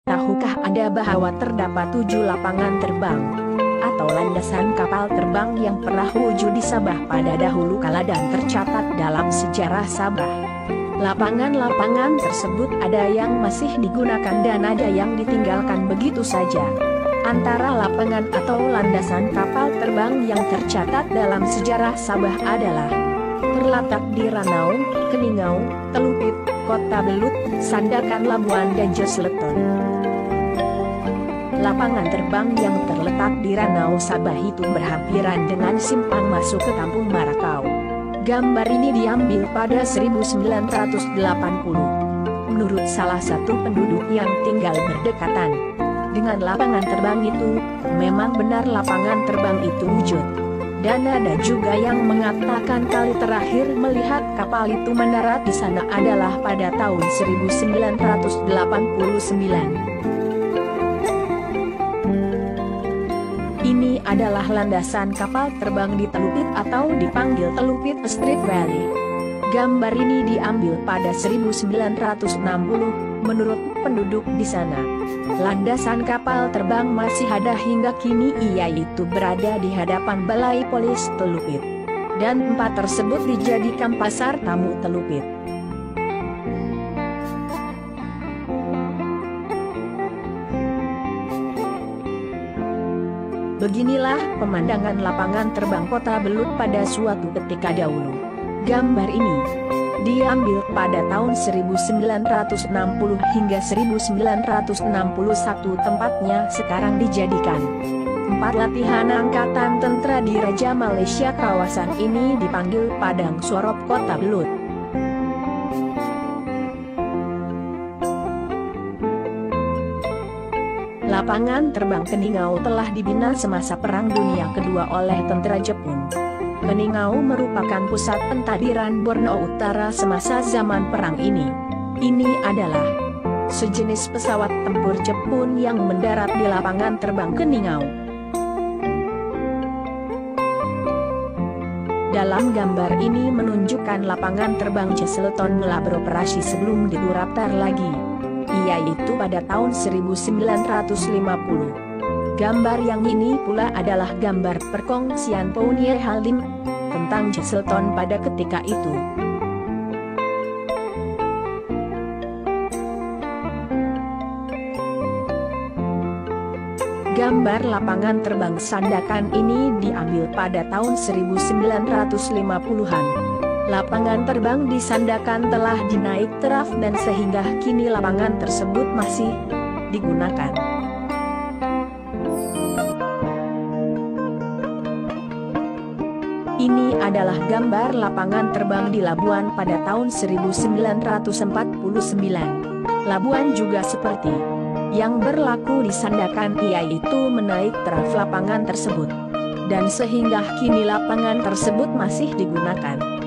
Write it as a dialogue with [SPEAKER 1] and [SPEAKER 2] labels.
[SPEAKER 1] Tahukah Anda bahwa terdapat 7 lapangan terbang atau landasan kapal terbang yang pernah wujud di Sabah pada dahulu kala dan tercatat dalam sejarah Sabah? Lapangan-lapangan tersebut ada yang masih digunakan dan ada yang ditinggalkan begitu saja. Antara lapangan atau landasan kapal terbang yang tercatat dalam sejarah Sabah adalah terletak di Ranau, Keningau, Telupit, Kota Belut, Sandakan Labuan dan Jesleton. Lapangan terbang yang terletak di Ranau Sabah itu berhampiran dengan simpang masuk ke Kampung Marakau. Gambar ini diambil pada 1980. Menurut salah satu penduduk yang tinggal berdekatan dengan lapangan terbang itu, memang benar lapangan terbang itu wujud. Dan ada juga yang mengatakan kali terakhir melihat kapal itu mendarat di sana adalah pada tahun 1989. Ini adalah landasan kapal terbang di Telupit atau dipanggil Telupit Street Valley. Gambar ini diambil pada 1960, menurut penduduk di sana. Landasan kapal terbang masih ada hingga kini, yaitu berada di hadapan Balai Polis Telupit. Dan tempat tersebut dijadikan pasar tamu Telupit. Beginilah pemandangan lapangan terbang Kota Belut pada suatu ketika dahulu. Gambar ini diambil pada tahun 1960 hingga 1961. Tempatnya sekarang dijadikan tempat latihan angkatan tentara di Raja Malaysia. Kawasan ini dipanggil Padang Sorop Kota Belut. Lapangan terbang Keningau telah dibina semasa Perang Dunia Kedua oleh tentara Jepun. Keningau merupakan pusat pentadiran Borneo Utara semasa zaman perang ini. Ini adalah sejenis pesawat tempur Jepun yang mendarat di lapangan terbang Keningau. Dalam gambar ini menunjukkan lapangan terbang Jesleton mulai beroperasi sebelum didaftar lagi, yaitu pada tahun 1950. Gambar yang ini pula adalah gambar perkongsian Paunie Halim tentang Jesleton pada ketika itu. Gambar lapangan terbang Sandakan ini diambil pada tahun 1950-an. Lapangan terbang di Sandakan telah dinaik teraf dan sehingga kini lapangan tersebut masih digunakan. Ini adalah gambar lapangan terbang di Labuan pada tahun 1949. Labuan juga seperti yang berlaku di Sandakan, yaitu menaik teraf lapangan tersebut. Dan sehingga kini lapangan tersebut masih digunakan.